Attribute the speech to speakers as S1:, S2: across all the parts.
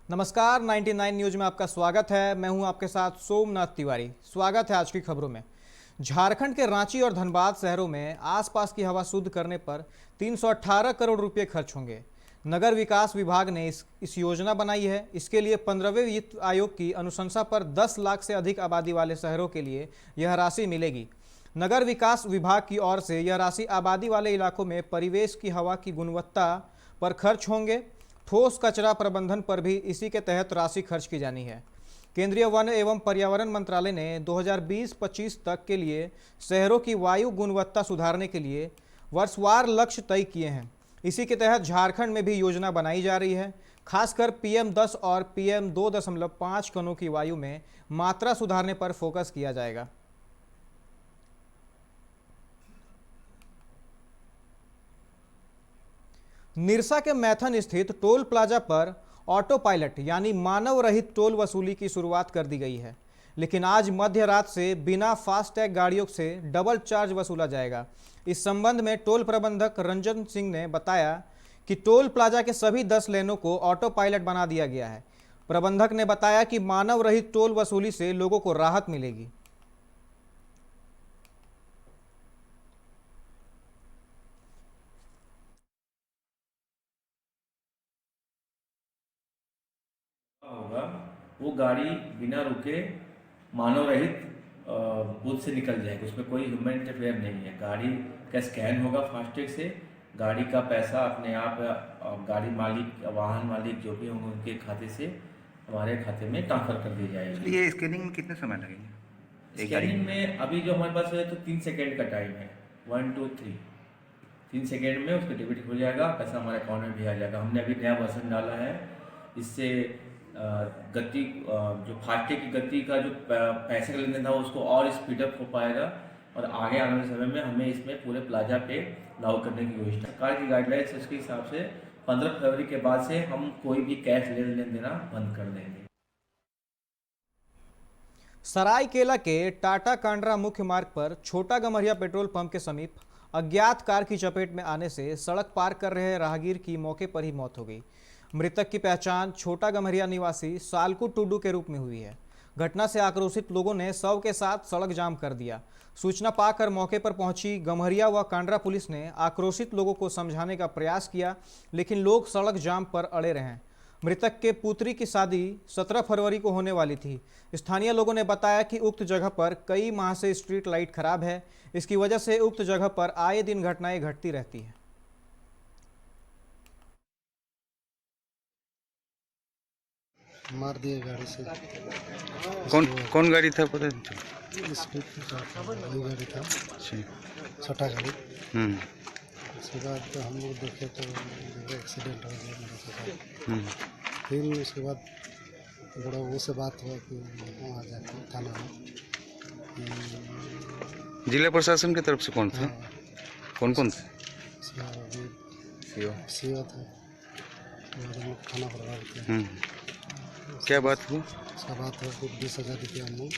S1: नमस्कार, 99 न्यूज में आपका स्वागत है। मैं हूं आपके साथ सोमनाथ तिवारी। स्वागत है आज की खबरों में। झारखंड के रांची और धनबाद शहरों में आसपास की हवा शुद्ध करने पर 318 करोड़ रुपए खर्च होंगे। नगर विकास विभाग ने इस योजना बनाई है। इसके लिए 15वें वित्त आयोग की अनुशंसा पर 10 लाख से अधिक आबादी वाले शहरों के लिए यह राशि मिलेगी। नगर विकास विभाग की ओर से यह राशि आबादी वाले इलाकों में परिवेश की हवा की गुणवत्ता पर खर्च होंगे। ठोस कचरा प्रबंधन पर भी इसी के तहत राशि खर्च की जानी है। केंद्रीय वन एवं पर्यावरण मंत्रालय ने 2020-25 तक के लिए शहरों की वायु गुणवत्ता सुधारने के लिए वर्षवार लक्ष्य तय किए हैं। इसी के तहत झारखंड में भी योजना बनाई जा रही है। खासकर PM10 और PM 2.5 कणों की वायु में मात्रा सुधारने पर फोकस किया जाएगा। निरसा के मैथन स्थित टोल प्लाजा पर ऑटो पायलट यानी मानव रहित टोल वसूली की शुरुआत कर दी गई है, लेकिन आज मध्य रात से बिना फास्टैग गाड़ियों से डबल चार्ज वसूला जाएगा। इस संबंध में टोल प्रबंधक रंजन सिंह ने बताया कि टोल प्लाजा के सभी 10 लेनों को ऑटो पायलट बना दिया गया है। प्रबंधक ने बताया कि मानव रहित टोल वसूली से लोगों को राहत मिलेगी।
S2: होगा वो गाड़ी बिना रुके मानव रहित बूथ से निकल जाएगी। उसमें कोई ह्यूमन इंटरफेयर नहीं है। गाड़ी का स्कैन होगा फास्टैग से, गाड़ी का पैसा अपने आप गाड़ी मालिक वाहन मालिक जो भी होंगे उनके खाते से हमारे खाते में ट्रांसफर कर दी जाएगी।
S3: ये स्कैनिंग में कितने समय लगेंगे?
S2: स्कैनिंग में अभी जो हमारे पास है तो 3 सेकेंड का टाइम है। 1 2 3 3 सेकेंड में उसका डेबिट हो जाएगा, पैसा हमारे अकाउंट में भी आ जाएगा। हमने अभी नया वर्जन डाला है। इससे गति जो फास्टैग की गति का जो पैसे का लेन देन था उसको और स्पीडअप हो पाएगा और आगे आने वाले समय में हमें इसमें पूरे प्लाजा पे लागू करने की योजना। सरकार की गाइडलाइंस उसके हिसाब से 15 फरवरी के बाद से हम कोई भी कैश लेन देन देना बंद कर देंगे।
S1: सरायकेला के टाटा कांड्रा मुख्य मार्ग पर छोटा गम्हरिया पेट्रोल पंप के समीप अज्ञात कार की चपेट में आने से सड़क पार कर रहे राहगीर की मौके पर ही मौत हो गई। मृतक की पहचान छोटा गम्हरिया निवासी सालकू टुडू के रूप में हुई है। घटना से आक्रोशित लोगों ने शव के साथ सड़क जाम कर दिया। सूचना पाकर मौके पर पहुंची गम्हरिया व कांड्रा पुलिस ने आक्रोशित लोगों को समझाने का प्रयास किया, लेकिन लोग सड़क जाम पर अड़े रहे। मृतक के पुत्री की शादी 17 फरवरी को होने वाली थी। स्थानीय लोगों ने बताया कि उक्त जगह पर कई माह से स्ट्रीट लाइट खराब है। इसकी वजह से उक्त जगह पर आए दिन घटनाएं घटती रहती हैं।
S4: मार दिए गाड़ी से।
S3: कौन गाड़ी था पता नहीं?
S4: वही गाड़ी था, छोटा गाड़ी। उसके बाद तो हम लोग देखे तो एक्सीडेंट हो गया मेरे साथ। फिर उसके बाद बड़ा वो से बात हुआ कि वहाँ जाकर थाना में।
S3: जिला प्रशासन की तरफ से कौन थे? कौन कौन थे?
S4: सीओ थे, थाना प्रभारी थे।
S3: क्या बात हुई?
S4: उसका बात है कि 20,000 रुपया हम लोग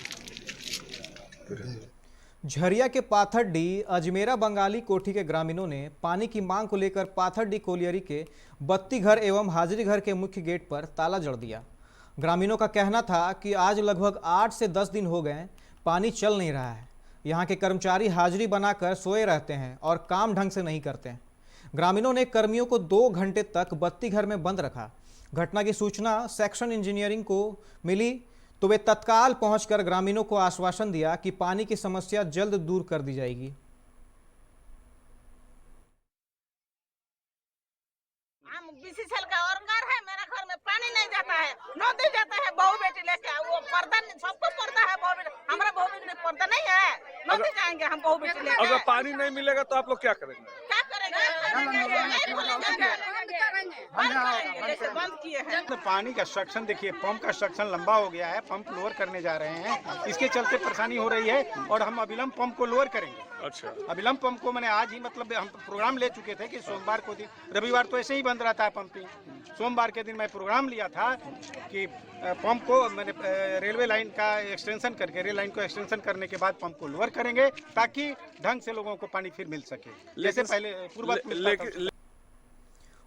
S1: झरिया के पाथरडी अजमेरा बंगाली कोठी के ग्रामीणों ने पानी की मांग को लेकर पाथरडी कोलियरी के बत्ती घर एवं हाजिरी घर के मुख्य गेट पर ताला जड़ दिया। ग्रामीणों का कहना था कि आज लगभग 8 से 10 दिन हो गए पानी चल नहीं रहा है। यहाँ के कर्मचारी हाजिरी बनाकर सोए रहते हैं और काम ढंग से नहीं करते हैं। ग्रामीणों ने कर्मियों को 2 घंटे तक बत्ती घर में बंद रखा। घटना की सूचना सेक्शन इंजीनियरिंग को मिली तो वे तत्काल पहुंचकर ग्रामीणों को आश्वासन दिया कि पानी की समस्या जल्द दूर कर दी जाएगी।
S5: हम 20 साल का औरंगार है, मेरा घर में पानी नहीं जाता है, नदी जाता है। बहू बेटी लेके वो पर्दा सबको पर्दा है, बहू बेटी हमारा बहू बेटी पर्दा नहीं है, नदी जाएंगे हम बहू बेटी लेके।
S6: अगर पानी नहीं मिलेगा तो आप लोग क्या करेंगे?
S5: क्या करेंगे? बंद किए हैं।
S7: तो पानी का स्ट्रक्चर देखिए, पंप का स्ट्रक्चर लंबा हो गया है, पंप लोअर करने जा रहे हैं, इसके चलते परेशानी हो रही है और हम अविलंब पंप को लोअर करेंगे।
S6: अच्छा,
S7: अविलंब पंप को मैंने आज ही मतलब हम प्रोग्राम ले चुके थे कि सोमवार को, रविवार तो ऐसे ही बंद रहता है पंपिंग, सोमवार के दिन मैं प्रोग्राम लिया था कि पंप को मैंने रेलवे लाइन का एक्सटेंशन करके, रेल लाइन को एक्सटेंशन करने के बाद पंप को लोअर करेंगे ताकि ढंग से लोगों को पानी फिर मिल सके, जैसे पहले पूर्व।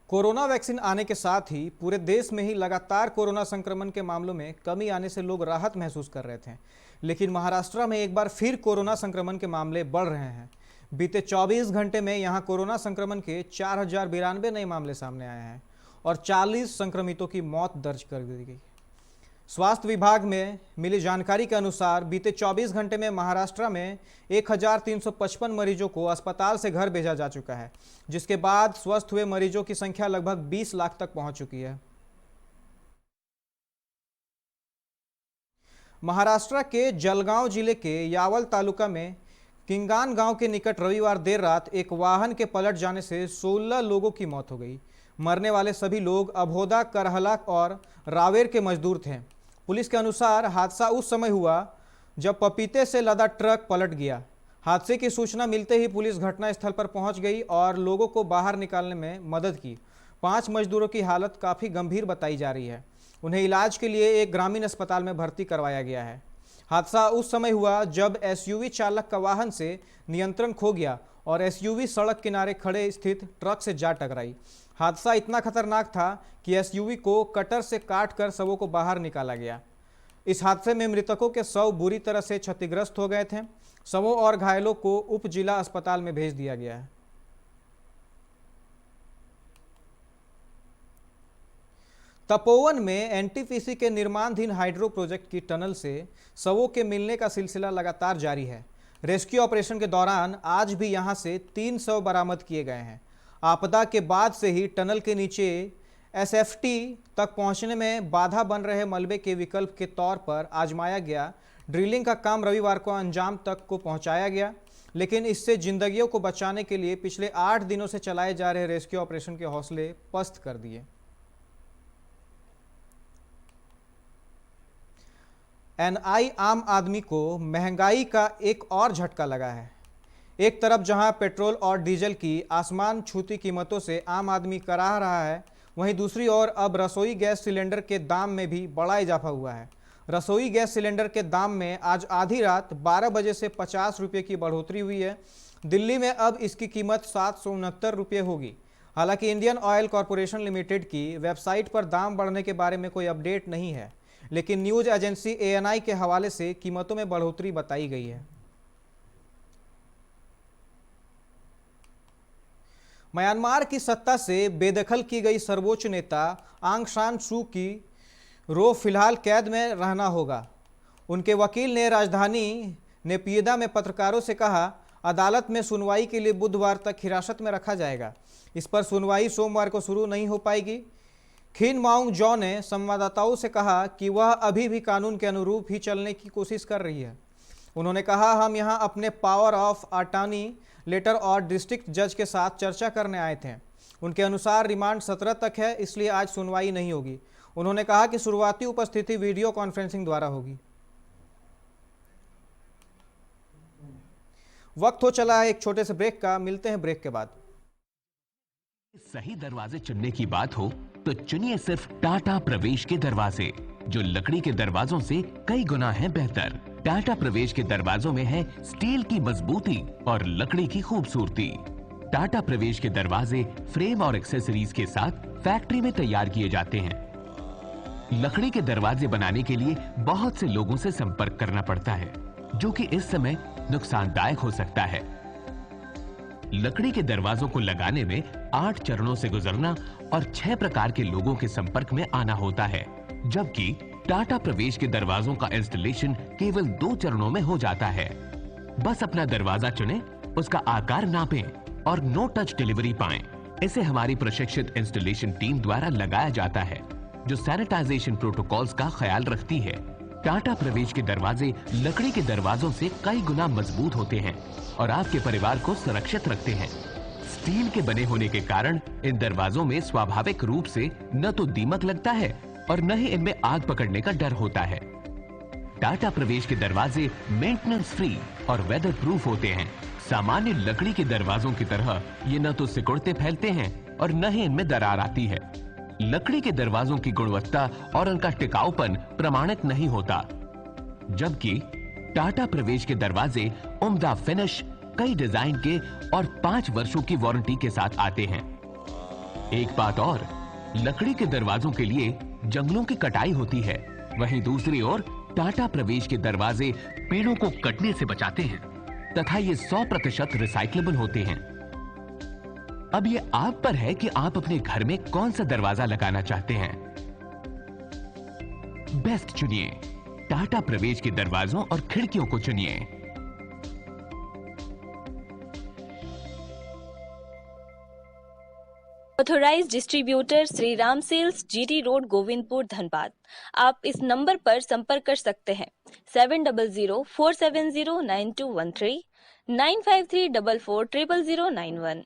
S1: कोरोना वैक्सीन आने के साथ ही पूरे देश में ही लगातार कोरोना संक्रमण के मामलों में कमी आने से लोग राहत महसूस कर रहे थे, लेकिन महाराष्ट्र में एक बार फिर कोरोना संक्रमण के मामले बढ़ रहे हैं। बीते 24 घंटे में यहां कोरोना संक्रमण के 4092 नए मामले सामने आए हैं और 40 संक्रमितों की मौत दर्ज कर दी गई। स्वास्थ्य विभाग में मिली जानकारी के अनुसार बीते 24 घंटे में महाराष्ट्र में 1355 मरीजों को अस्पताल से घर भेजा जा चुका है, जिसके बाद स्वस्थ हुए मरीजों की संख्या लगभग 20 लाख तक पहुंच चुकी है। महाराष्ट्र के जलगांव जिले के यावल तालुका में किंगान गांव के निकट रविवार देर रात एक वाहन के पलट जाने से 16 लोगों की मौत हो गई। मरने वाले सभी लोग अभोदा, करहला और रावेर के मजदूर थे। पुलिस के अनुसार हादसा उस समय हुआ जब पपीते से लदा ट्रक पलट गया। हादसे की सूचना मिलते ही पुलिस घटनास्थल पर पहुंच गई और लोगों को बाहर निकालने में मदद की। 5 मजदूरों की हालत काफ़ी गंभीर बताई जा रही है। उन्हें इलाज के लिए एक ग्रामीण अस्पताल में भर्ती करवाया गया है। हादसा उस समय हुआ जब एसयूवी चालक का वाहन से नियंत्रण खो गया और एसयूवी सड़क किनारे खड़े स्थित ट्रक से जा टकराई। हादसा इतना खतरनाक था कि एसयूवी को कटर से काटकर शवों को बाहर निकाला गया। इस हादसे में मृतकों के शव बुरी तरह से क्षतिग्रस्त हो गए थे। शवों और घायलों को उप जिला अस्पताल में भेज दिया गया है। तपोवन में एनटीपीसी के निर्माणाधीन हाइड्रो प्रोजेक्ट की टनल से शवों के मिलने का सिलसिला लगातार जारी है। रेस्क्यू ऑपरेशन के दौरान आज भी यहां से 3 शव बरामद किए गए हैं। आपदा के बाद से ही टनल के नीचे एसएफटी तक पहुंचने में बाधा बन रहे मलबे के विकल्प के तौर पर आजमाया गया ड्रिलिंग का काम रविवार को अंजाम तक को पहुंचाया गया, लेकिन इससे जिंदगियों को बचाने के लिए पिछले 8 दिनों से चलाए जा रहे रेस्क्यू ऑपरेशन के हौसले पस्त कर दिए। एनआई आम आदमी को महंगाई का एक और झटका लगा है। एक तरफ जहां पेट्रोल और डीजल की आसमान छूती कीमतों से आम आदमी कराह रहा है, वहीं दूसरी ओर अब रसोई गैस सिलेंडर के दाम में भी बड़ा इजाफा हुआ है। रसोई गैस सिलेंडर के दाम में आज आधी रात 12 बजे से 50 रुपये की बढ़ोतरी हुई है। दिल्ली में अब इसकी कीमत 769 रुपये होगी। हालांकि इंडियन ऑयल कॉरपोरेशन लिमिटेड की वेबसाइट पर दाम बढ़ने के बारे में कोई अपडेट नहीं है, लेकिन न्यूज एजेंसी एएनआई के हवाले से कीमतों में बढ़ोतरी बताई गई है। म्यांमार की सत्ता से बेदखल की गई सर्वोच्च नेता आंग सान सू की रो फिलहाल कैद में रहना होगा। उनके वकील ने राजधानी नेपियदा में पत्रकारों से कहा, अदालत में सुनवाई के लिए बुधवार तक हिरासत में रखा जाएगा। इस पर सुनवाई सोमवार को शुरू नहीं हो पाएगी। खिन माउंग जॉ ने संवाददाताओं से कहा कि वह अभी भी कानून के अनुरूप ही चलने की कोशिश कर रही है। उन्होंने कहा, हम यहां अपने पावर ऑफ अटॉर्नी लेटर और डिस्ट्रिक्ट जज के साथ चर्चा करने आए थे। उनके अनुसार रिमांड 17 तक है, इसलिए आज सुनवाई नहीं होगी। उन्होंने कहा कि शुरुआती उपस्थिति वीडियो कॉन्फ्रेंसिंग द्वारा होगी। वक्त हो चला है एक छोटे से ब्रेक का, मिलते हैं ब्रेक के बाद।
S8: सही दरवाजे चुनने की बात हो तो चुनिए सिर्फ टाटा प्रवेश के दरवाजे, जो लकड़ी के दरवाजों से कई गुना है बेहतर। टाटा प्रवेश के दरवाजों में है स्टील की मजबूती और लकड़ी की खूबसूरती। टाटा प्रवेश के दरवाजे फ्रेम और एक्सेसरीज के साथ फैक्ट्री में तैयार किए जाते हैं। लकड़ी के दरवाजे बनाने के लिए बहुत से लोगों से संपर्क करना पड़ता है, जो कि इस समय नुकसानदायक हो सकता है। लकड़ी के दरवाजों को लगाने में 8 चरणों से गुजरना और 6 प्रकार के लोगों के संपर्क में आना होता है, जबकि टाटा प्रवेश के दरवाजों का इंस्टॉलेशन केवल 2 चरणों में हो जाता है। बस अपना दरवाजा चुनें, उसका आकार नापें और नो टच डिलीवरी पाएं। इसे हमारी प्रशिक्षित इंस्टॉलेशन टीम द्वारा लगाया जाता है, जो सैनिटाइजेशन प्रोटोकॉल्स का ख्याल रखती है। टाटा प्रवेश के दरवाजे लकड़ी के दरवाजों से कई गुना मजबूत होते हैं और आपके परिवार को सुरक्षित रखते हैं। स्टील के बने होने के कारण इन दरवाजों में स्वाभाविक रूप से न तो दीमक लगता है और न ही इनमें आग पकड़ने का डर होता है। टाटा प्रवेश के दरवाजे मेंटेनेंस फ्री और वेदर प्रूफ होते हैं। सामान्य लकड़ी के दरवाजों की तरह ये न तो सिकुड़ते फैलते हैं और न ही इनमें दरार आती है। लकड़ी के दरवाजों की गुणवत्ता और उनका टिकाऊपन प्रमाणित नहीं होता, जबकि टाटा प्रवेश के दरवाजे उम्दा फिनिश, कई डिजाइन के और 5 वर्षों की वारंटी के साथ आते हैं। एक बात और, लकड़ी के दरवाजों के लिए जंगलों की कटाई होती है, वहीं दूसरी ओर टाटा प्रवेश के दरवाजे पेड़ों को कटने से बचाते हैं तथा ये 100% रिसाइक्लेबल होते हैं। अब ये आप पर है कि आप अपने घर में कौन सा दरवाजा लगाना चाहते हैं। बेस्ट चुनिए, टाटा प्रवेश के दरवाजों और खिड़कियों को चुनिए।
S9: Authorised distributor Shri Ram sales, GT road, Govindpur, Dhanbad. आप इस नंबर पर संपर्क कर सकते हैं 7004709213 9534400091।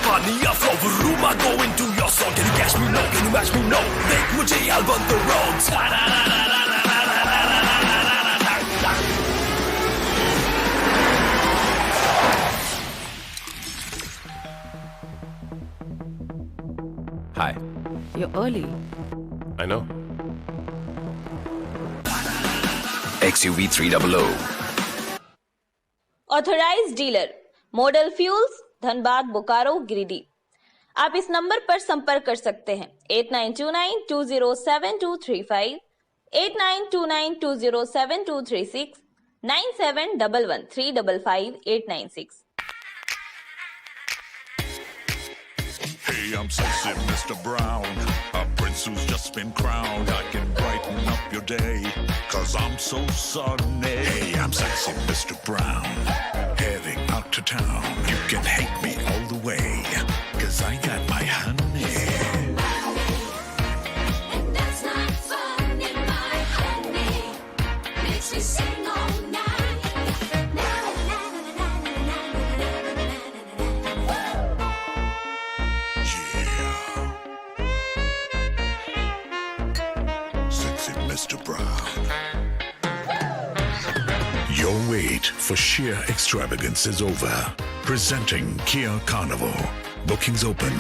S10: Mania flow room, I go into your song. Can you catch me? No. Can you match me? No. Make mujhe I'll run the roads.
S11: Hi.
S12: You're early.
S11: I know.
S10: XUV 300.
S9: Authorised dealer model fuels, Dhanbad, Bokaro, Giridih. आप इस number पर संपर्क कर सकते हैं 8929207235, 8929207236, 9711355896।
S10: Hey, I'm sexy Mr. Brown, a prince who's just been crowned. I can brighten up your day, 'cause I'm so sunny. Hey, I'm sexy Mr. Brown, heading out to town. You can hate me all the way, 'cause I got my honey. And that's not funny, my honey makes me sing all night. Sexy Mr. Brown. Your wait for sheer extravagance is over. Presenting Kia Carnival. Bookings open.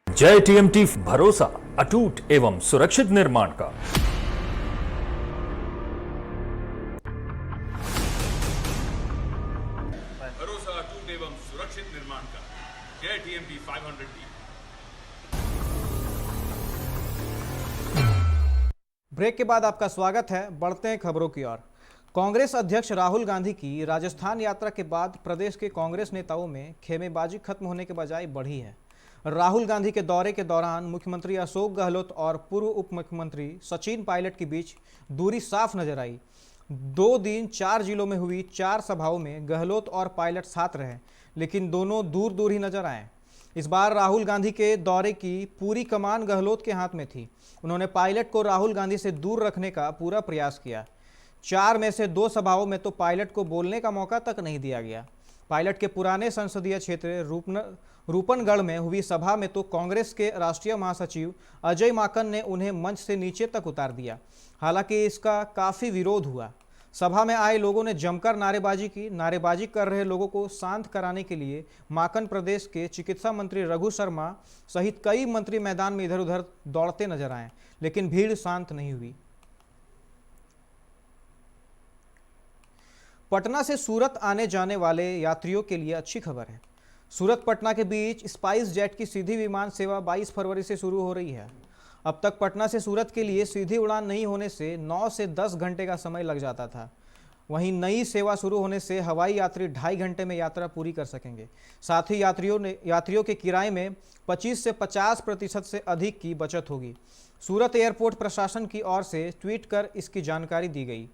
S13: जय TMT, भरोसा अटूट एवं सुरक्षित निर्माण का।
S6: भरोसा अटूट एवं सुरक्षित निर्माण का। जय टीएमटी 500D।
S1: ब्रेक के बाद आपका स्वागत है। बढ़ते हैं खबरों की ओर। कांग्रेस अध्यक्ष राहुल गांधी की राजस्थान यात्रा के बाद प्रदेश के कांग्रेस नेताओं में खेमेबाजी खत्म होने के बजाय बढ़ी है। राहुल गांधी के दौरे के दौरान मुख्यमंत्री अशोक गहलोत और पूर्व उप मुख्यमंत्री सचिन पायलट के बीच दूरी साफ नजर आई। 2 दिन 4 जिलों में हुई 4 सभाओं में गहलोत और पायलट साथ रहे, लेकिन दोनों दूर दूर ही नजर आए। इस बार राहुल गांधी के दौरे की पूरी कमान गहलोत के हाथ में थी। उन्होंने पायलट को राहुल गांधी से दूर रखने का पूरा प्रयास किया। 4 में से 2 सभाओं में तो पायलट को बोलने का मौका तक नहीं दिया गया। पायलट के पुराने संसदीय क्षेत्र रूपनगढ़ में हुई सभा में तो कांग्रेस के राष्ट्रीय महासचिव अजय माकन ने उन्हें मंच से नीचे तक उतार दिया। हालांकि इसका काफ़ी विरोध हुआ। सभा में आए लोगों ने जमकर नारेबाजी की। नारेबाजी कर रहे लोगों को शांत कराने के लिए माकन प्रदेश के चिकित्सा मंत्री रघु शर्मा सहित कई मंत्री मैदान में इधर उधर दौड़ते नजर आए, लेकिन भीड़ शांत नहीं हुई। पटना से सूरत आने जाने वाले यात्रियों के लिए अच्छी खबर है। सूरत पटना के बीच स्पाइस जेट की सीधी विमान सेवा 22 फरवरी से शुरू हो रही है। अब तक पटना से सूरत के लिए सीधी उड़ान नहीं होने से 9 से 10 घंटे का समय लग जाता था। वहीं नई सेवा शुरू होने से हवाई यात्री 2.5 घंटे में यात्रा पूरी कर सकेंगे। साथ ही यात्रियों के किराए में 25 से 50% से अधिक की बचत होगी। सूरत एयरपोर्ट प्रशासन की ओर से ट्वीट कर इसकी जानकारी दी गई।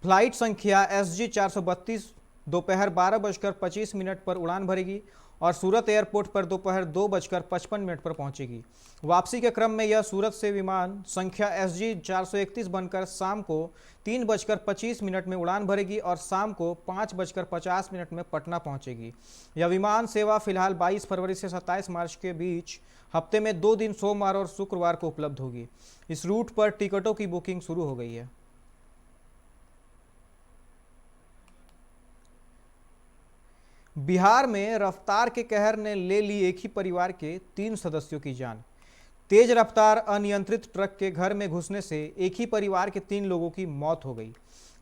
S1: फ्लाइट संख्या SG 432 दोपहर 12:25 पर उड़ान भरेगी और सूरत एयरपोर्ट पर दोपहर 2:55 पर पहुंचेगी। वापसी के क्रम में यह सूरत से विमान संख्या SG 431 बनकर शाम को 3:25 में उड़ान भरेगी और शाम को 5:50 में पटना पहुंचेगी। यह विमान सेवा फिलहाल 22 फरवरी से 27 मार्च के बीच हफ्ते में 2 दिन सोमवार और शुक्रवार को उपलब्ध होगी। इस रूट पर टिकटों की बुकिंग शुरू हो गई है। बिहार में रफ्तार के कहर ने ले ली एक ही परिवार के 3 सदस्यों की जान। तेज रफ्तार अनियंत्रित ट्रक के घर में घुसने से एक ही परिवार के 3 लोगों की मौत हो गई।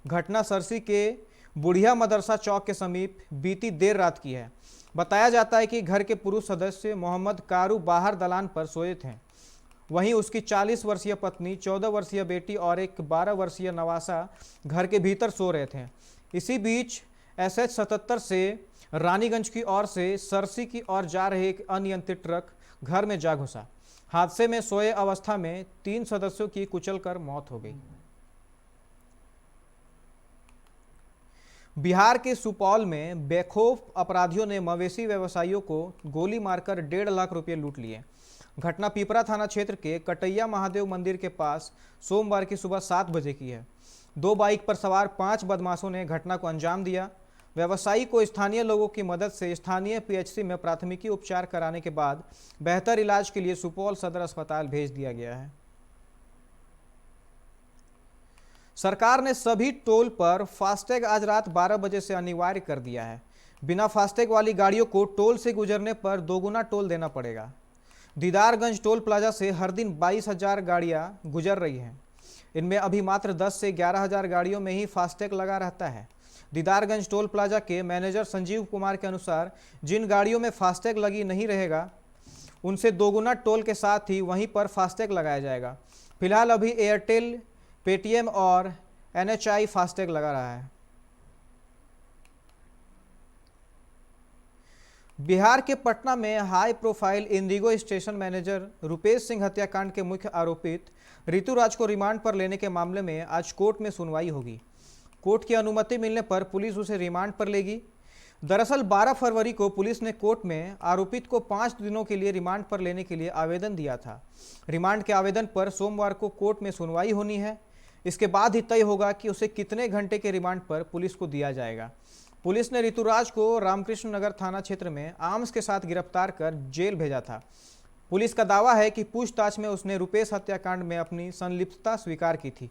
S1: घटना सरसी के बुढ़िया मदरसा चौक के समीप बीती देर रात की है। बताया जाता है कि घर के पुरुष सदस्य मोहम्मद कारू बाहर दलान पर सोए थे। वहीं उसकी 40 वर्षीय पत्नी, 14 वर्षीय बेटी और एक 12 वर्षीय नवासा घर के भीतर सो रहे थे। इसी बीच SH 77 से रानीगंज की ओर से सरसी की ओर जा रहे एक अनियंत्रित ट्रक घर में जा घुसा। हादसे में सोए अवस्था में 3 सदस्यों की कुचलकर मौत हो गई। बिहार के सुपौल में बेखौफ अपराधियों ने मवेशी व्यवसायियों को गोली मारकर 1.5 लाख रुपए लूट लिए। घटना पिपरा थाना क्षेत्र के कटैया महादेव मंदिर के पास सोमवार की सुबह 7 बजे की है। 2 बाइक पर सवार 5 बदमाशों ने घटना को अंजाम दिया। व्यवसायी को स्थानीय लोगों की मदद से स्थानीय PHC में प्राथमिकी उपचार कराने के बाद बेहतर इलाज के लिए सुपौल सदर अस्पताल भेज दिया गया है। सरकार ने सभी टोल पर फास्टैग आज रात 12 बजे से अनिवार्य कर दिया है। बिना फास्टैग वाली गाड़ियों को टोल से गुजरने पर 2 गुना टोल देना पड़ेगा। दीदारगंज टोल प्लाजा से हर दिन 22,000 गाड़ियां गुजर रही हैं। इनमें अभी मात्र 10 से 11,000 गाड़ियों में ही फास्टैग लगा रहता है। दीदारगंज टोल प्लाजा के मैनेजर संजीव कुमार के अनुसार जिन गाड़ियों में फास्टैग लगी नहीं रहेगा उनसे 2 गुना टोल के साथ ही वहीं पर फास्टैग लगाया जाएगा। फिलहाल अभी एयरटेल, पेटीएम और NHI फास्टैग लगा रहा है। बिहार के पटना में high profile Indigo station manager Rupesh Singh हत्याकांड के मुख्य आरोपित ऋतुराज को रिमांड पर लेने के मामले में आज कोर्ट में सुनवाई होगी। कोर्ट की अनुमति मिलने पर पुलिस उसे रिमांड पर लेगी। दरअसल 12 फरवरी को पुलिस ने कोर्ट में आरोपित को 5 दिनों के लिए रिमांड पर लेने के लिए आवेदन दिया था। रिमांड के आवेदन पर सोमवार को कोर्ट में सुनवाई होनी है। इसके बाद ही तय होगा कि उसे कितने घंटे के रिमांड पर पुलिस को दिया जाएगा। पुलिस ने ऋतुराज को रामकृष्ण नगर थाना क्षेत्र में आर्म्स के साथ गिरफ्तार कर जेल भेजा था। पुलिस का दावा है कि पूछताछ में उसने रुपेश हत्याकांड में अपनी संलिप्तता स्वीकार की थी।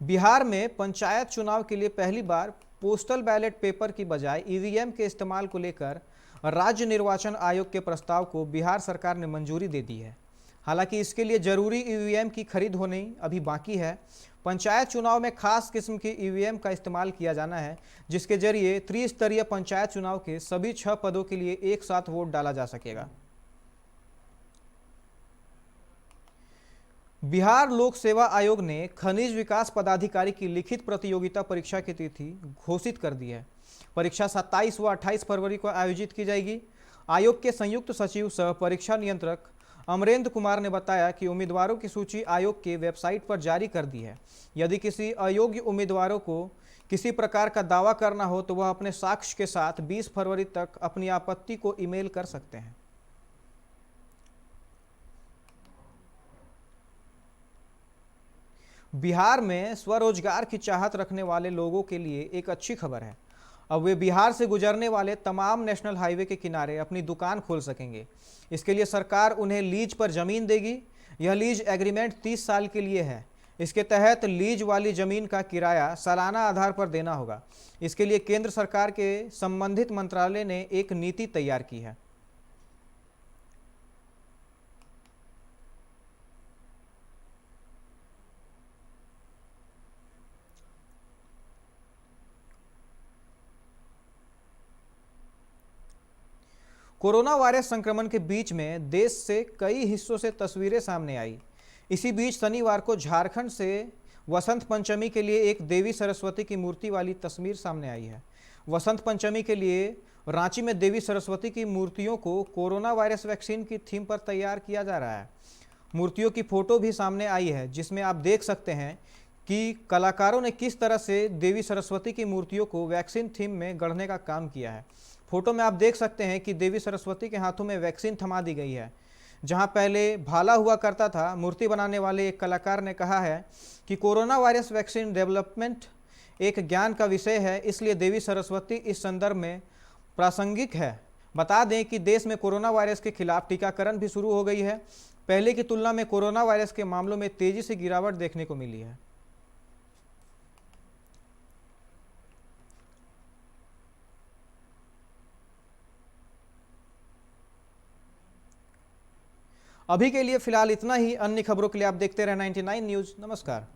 S1: बिहार में पंचायत चुनाव के लिए पहली बार पोस्टल बैलेट पेपर की बजाय EVM के इस्तेमाल को लेकर राज्य निर्वाचन आयोग के प्रस्ताव को बिहार सरकार ने मंजूरी दे दी है। हालांकि इसके लिए जरूरी EVM की खरीद होनी अभी बाकी है। पंचायत चुनाव में खास किस्म की EVM का इस्तेमाल किया जाना है, जिसके जरिए त्रिस्तरीय पंचायत चुनाव के सभी 6 पदों के लिए एक साथ वोट डाला जा सकेगा। बिहार लोक सेवा आयोग ने खनिज विकास पदाधिकारी की लिखित प्रतियोगिता परीक्षा की तिथि घोषित कर दी है। परीक्षा 27 व 28 फरवरी को आयोजित की जाएगी। आयोग के संयुक्त सचिव सह परीक्षा नियंत्रक अमरेंद्र कुमार ने बताया कि उम्मीदवारों की सूची आयोग के वेबसाइट पर जारी कर दी है। यदि किसी अयोग्य उम्मीदवारों को किसी प्रकार का दावा करना हो तो वह अपने साक्ष्य के साथ 20 फरवरी तक अपनी आपत्ति को ईमेल कर सकते हैं। बिहार में स्वरोजगार की चाहत रखने वाले लोगों के लिए एक अच्छी खबर है। अब वे बिहार से गुजरने वाले तमाम नेशनल हाईवे के किनारे अपनी दुकान खोल सकेंगे। इसके लिए सरकार उन्हें लीज पर ज़मीन देगी। यह लीज एग्रीमेंट 30 साल के लिए है। इसके तहत लीज वाली ज़मीन का किराया सालाना आधार पर देना होगा। इसके लिए केंद्र सरकार के संबंधित मंत्रालय ने एक नीति तैयार की है। कोरोना वायरस संक्रमण के बीच में देश से कई हिस्सों से तस्वीरें सामने आई। इसी बीच शनिवार को झारखंड से वसंत पंचमी के लिए एक देवी सरस्वती की मूर्ति वाली तस्वीर सामने आई है। वसंत पंचमी के लिए रांची में देवी सरस्वती की मूर्तियों को कोरोना वायरस वैक्सीन की थीम पर तैयार किया जा रहा है। मूर्तियों की फोटो भी सामने आई है, जिसमें आप देख सकते हैं कि कलाकारों ने किस तरह से देवी सरस्वती की मूर्तियों को वैक्सीन थीम में गढ़ने का काम किया है। फोटो में आप देख सकते हैं कि देवी सरस्वती के हाथों में वैक्सीन थमा दी गई है। जहां पहले भाला हुआ करता था, मूर्ति बनाने वाले एक कलाकार ने कहा है कि कोरोना वायरस वैक्सीन डेवलपमेंट एक ज्ञान का विषय है, इसलिए देवी सरस्वती इस संदर्भ में प्रासंगिक है। बता दें कि देश में कोरोना वायरस के खिलाफ टीकाकरण भी शुरू हो गई है। पहले की तुलना में कोरोना वायरस के मामलों में तेजी से गिरावट देखने को मिली है। अभी के लिए फिलहाल इतना ही। अन्य खबरों के लिए आप देखते रहे 99 न्यूज। नमस्कार।